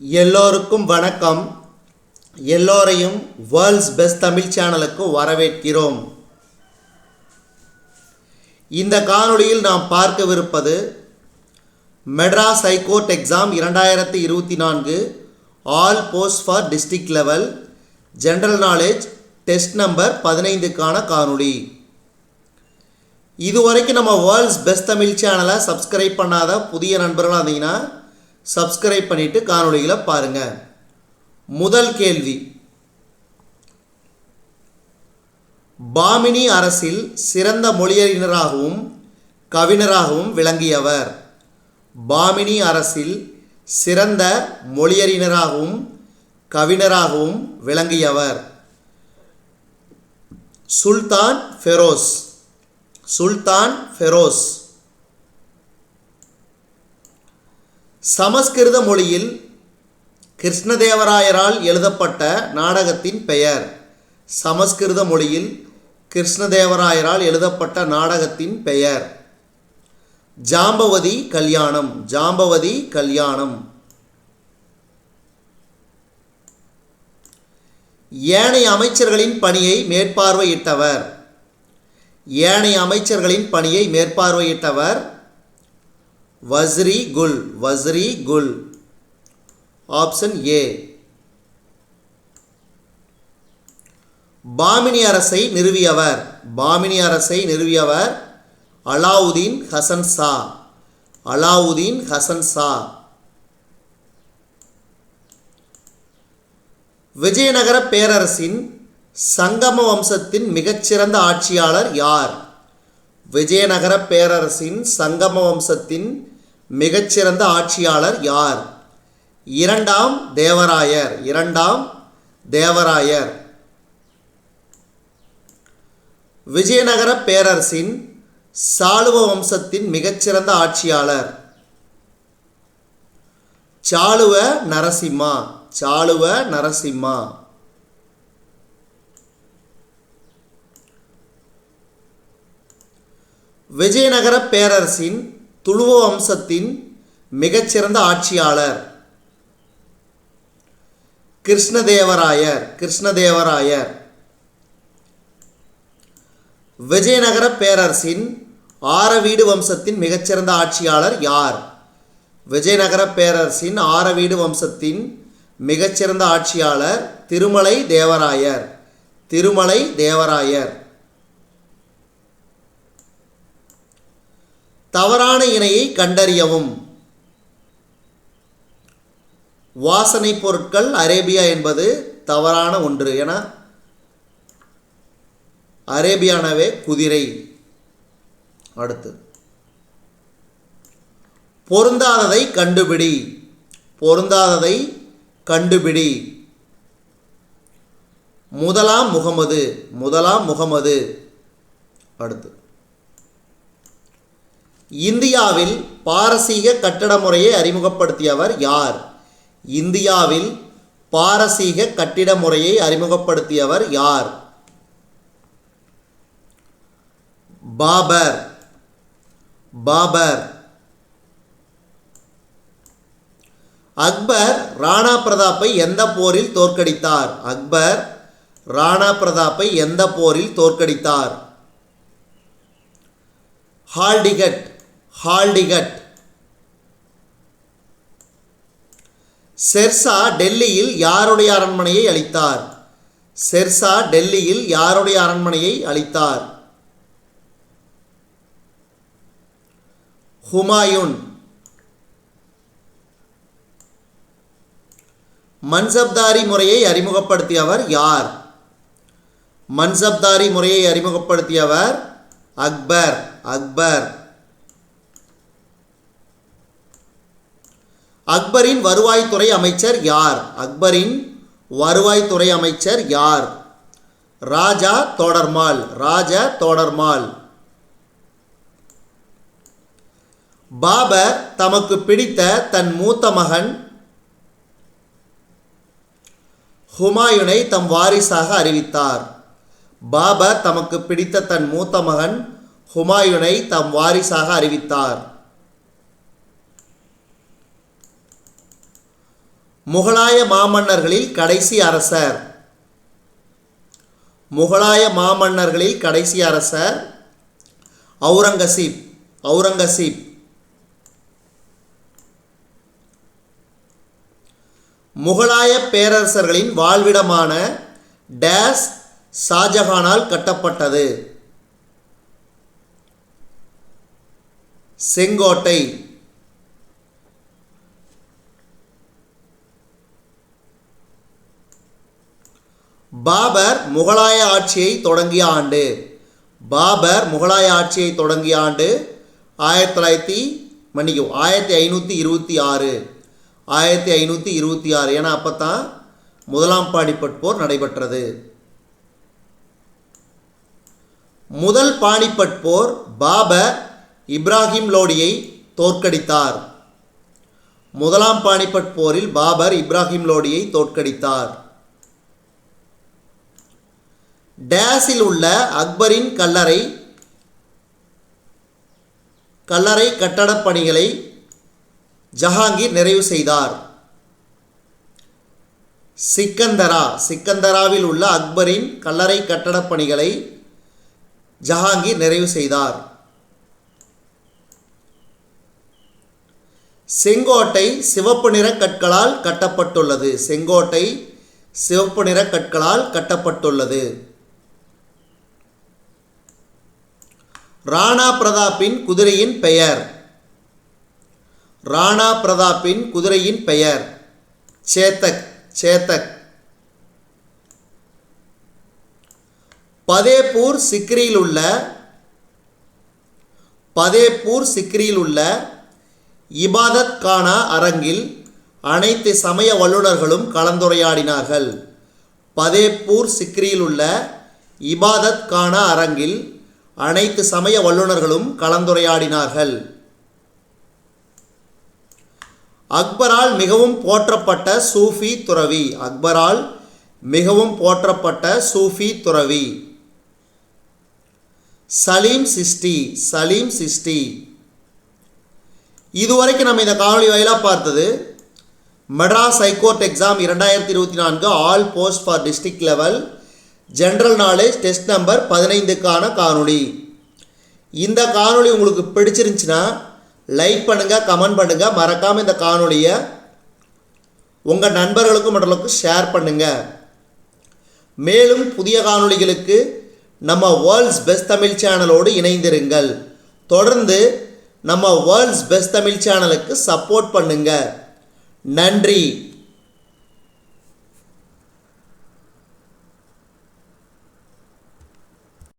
எல்லோருக்கும் வணக்கம். எல்லோரையும் வேர்ல்ட்ஸ் பெஸ்ட் தமிழ் சேனலுக்கு வரவேற்கிறோம். இந்த காணொளியில் நாம் பார்க்கவிருப்பது Madras high court exam 2024 all post for district level general knowledge test number 15க்கான காணொளி. இதுவரைக்கும் நம்ம வேர்ல்ட்ஸ் பெஸ்ட் தமிழ் சேனலை சப்ஸ்கிரைப் பண்ணாத புதிய நண்பர்களாக இருந்தீங்கன்னா சப்ஸ்கிரைப் பண்ணிவிட்டு காணொளிகளை பாருங்கள். முதல் கேள்வி, பாமினி அரசில் சிறந்த மொழியறிஞராகவும் கவிஞராகவும் விளங்கியவர். பாமினி அரசில் சிறந்த மொழியறிஞராகவும் கவிஞராகவும் விளங்கியவர் சுல்தான் ஃபெரோஸ். சுல்தான் ஃபெரோஸ். சமஸ்கிருத மொழியில் கிருஷ்ணதேவராயரால் எழுதப்பட்ட நாடகத்தின் பெயர். சமஸ்கிருத மொழியில் கிருஷ்ணதேவராயரால் எழுதப்பட்ட நாடகத்தின் பெயர் ஜாம்பவதி கல்யாணம். ஜாம்பவதி கல்யாணம். ஏனைய அமைச்சர்களின் பணியை மேற்பார்வையிட்டவர். ஏனைய அமைச்சர்களின் பணியை மேற்பார்வையிட்டவர் வஸ்ரி குல். வஸ்ரி குல். Option A. பாமினி அரசை நிறுவியவர். பாமினி அரசை நிறுவியவர் அலாவுதீன் ஹசன் ஷா. அலாவுதீன் ஹசன் ஷா. விஜயநகர பேரரசின் சங்கம வம்சத்தின் மிகச்சிறந்த ஆட்சியாளர் யார்? விஜயநகர பேரரசின் சங்கம வம்சத்தின் மிகச்சிறந்த ஆட்சியாளர் யார்? இரண்டாம் தேவராயர். இரண்டாம் தேவராயர். விஜயநகர பேரரசின் சாளுவ வம்சத்தின் மிகச்சிறந்த ஆட்சியாளர் சாளுவ நரசிம்மா. சாளுவ நரசிம்மா. விஜயநகர பேரரசின் துளுவ வம்சத்தின் மிகச்சிறந்த ஆட்சியாளர் கிருஷ்ணதேவராயர். கிருஷ்ணதேவராயர். விஜயநகர பேரரசின் ஆரவீடு வம்சத்தின் மிகச்சிறந்த ஆட்சியாளர் யார்? விஜயநகர பேரரசின் ஆரவீடு வம்சத்தின் மிகச்சிறந்த ஆட்சியாளர் திருமலை தேவராயர். திருமலை தேவராயர். தவறான இணையை கண்டறியவும். வாசனை பொருட்கள் அரேபியா என்பது தவறான ஒன்று. என அரேபியானவே குதிரை. அடுத்து, பொருந்தாததை கண்டுபிடி. பொருந்தாததை கண்டுபிடி. முதலாம் முகமது. முதலாம் முகமது. அடுத்து, இந்தியாவில் பாரசீக கட்டட முறையை அறிமுகப்படுத்தியவர் யார்? இந்தியாவில் பாரசீக கட்டிட முறையை அறிமுகப்படுத்தியவர் யார்? பாபர். பாபர். அக்பர் ராணா பிரதாப்பை எந்த போரில் தோற்கடித்தார்? அக்பர் ராணா பிரதாப்பை எந்த போரில் தோற்கடித்தார்? ஹால்டிகட். ஹால்டிகட். ஷெர்ஷா டெல்லியில் யாருடைய அரண்மனையை அளித்தார்? ஷெர்ஷா டெல்லியில் யாருடைய அரண்மனையை அளித்தார்? ஹுமாயூன். மன்சப்தாரி முறையை அறிமுகப்படுத்தியவர் யார்? மன்சப்தாரி முறையை அறிமுகப்படுத்தியவர் அக்பர். அக்பர். அக்பரின் வருவாய்த்துறை அமைச்சர் யார்? அக்பரின் வருவாய்த்துறை அமைச்சர் யார்? ராஜா தோடர்மால். ராஜா தோடர்மால். பாபர் தமக்கு பிடித்த தன் மூத்த மகன் ஹுமாயூனை தம் வாரிசாக அறிவித்தார். பாபர் தமக்கு பிடித்த தன் மூத்த மகன் ஹுமாயூனை தம் வாரிசாக அறிவித்தார். முகலாய மாமன்னர்களில் கடைசி அரசர். முகலாய மாமன்னர்களில் கடைசி அரசர் அவுரங்கசீப். முகலாய பேரரசர்களின் வாழ்விடமான டேஸ் ஷாஜஹானால் கட்டப்பட்டது. செங்கோட்டை. பாபர் முகலாய ஆட்சியை தொடங்கிய ஆண்டு. பாபர் முகலாய ஆட்சியை தொடங்கிய ஆண்டு 1526. 1526. ஏன்னா அப்போ தான் முதலாம் பானிபட் போர் நடைபெற்றது. முதல் பானிபட் போர் பாபர் இப்ராஹிம் லோடியை தோற்கடித்தார். முதலாம் பானிபட் போரில் பாபர் இப்ராஹிம் லோடியை தோற்கடித்தார். டேஸில் உள்ள அக்பரின் கல்லறை கட்டடப் பணிகளை ஜஹாங்கீர் நிறைவு செய்தார். சிக்கந்தராவில் உள்ள அக்பரின் கல்லறை கட்டடப் பணிகளை ஜஹாங்கீர் நிறைவு செய்தார். செங்கோட்டை சிவப்பு நிற கற்களால் கட்டப்பட்டுள்ளது. செங்கோட்டை சிவப்பு நிற கற்களால் கட்டப்பட்டுள்ளது. ராணா பிரதாப்பின் குதிரையின் பெயர். ராணா பிரதாப்பின் குதிரையின் பெயர் சேத்தக். பதேப்பூர் சிக்ரியில் உள்ள இபாதத் கானா அரங்கில் அனைத்து சமய வல்லுநர்களும் கலந்துரையாடினார்கள். பதேப்பூர் சிக்ரியில் உள்ள இபாதத் கானா அரங்கில் அனைத்து சமய வல்லுநர்களும் கலந்துரையாடினார்கள். அக்பரால் மிகவும் போற்றப்பட்ட சூஃபி துறவி. அக்பரால் மிகவும் போற்றப்பட்ட சூஃபி துறவி சலீம் சிஸ்டி. இதுவரைக்கும் நம்ம இந்த காணொலி வாயிலாக பார்த்தது Madras high court exam 2024 all post for district level general knowledge test number 15க்கான காணொலி. இந்த காணொலி உங்களுக்கு பிடிச்சிருந்துச்சுன்னா லைக் பண்ணுங்கள், கமெண்ட் பண்ணுங்கள். மறக்காமல் இந்த காணொலியை உங்கள் நண்பர்களுக்கும் மற்றவர்களுக்கும் ஷேர் பண்ணுங்கள். மேலும் புதிய காணொலிகளுக்கு நம்ம வேர்ல்ட்ஸ் பெஸ்ட் தமிழ் சேனலோடு இணைந்திருங்கள். தொடர்ந்து நம்ம வேர்ல்ட்ஸ் பெஸ்ட் தமிழ் சேனலுக்கு சப்போர்ட் பண்ணுங்கள். நன்றி.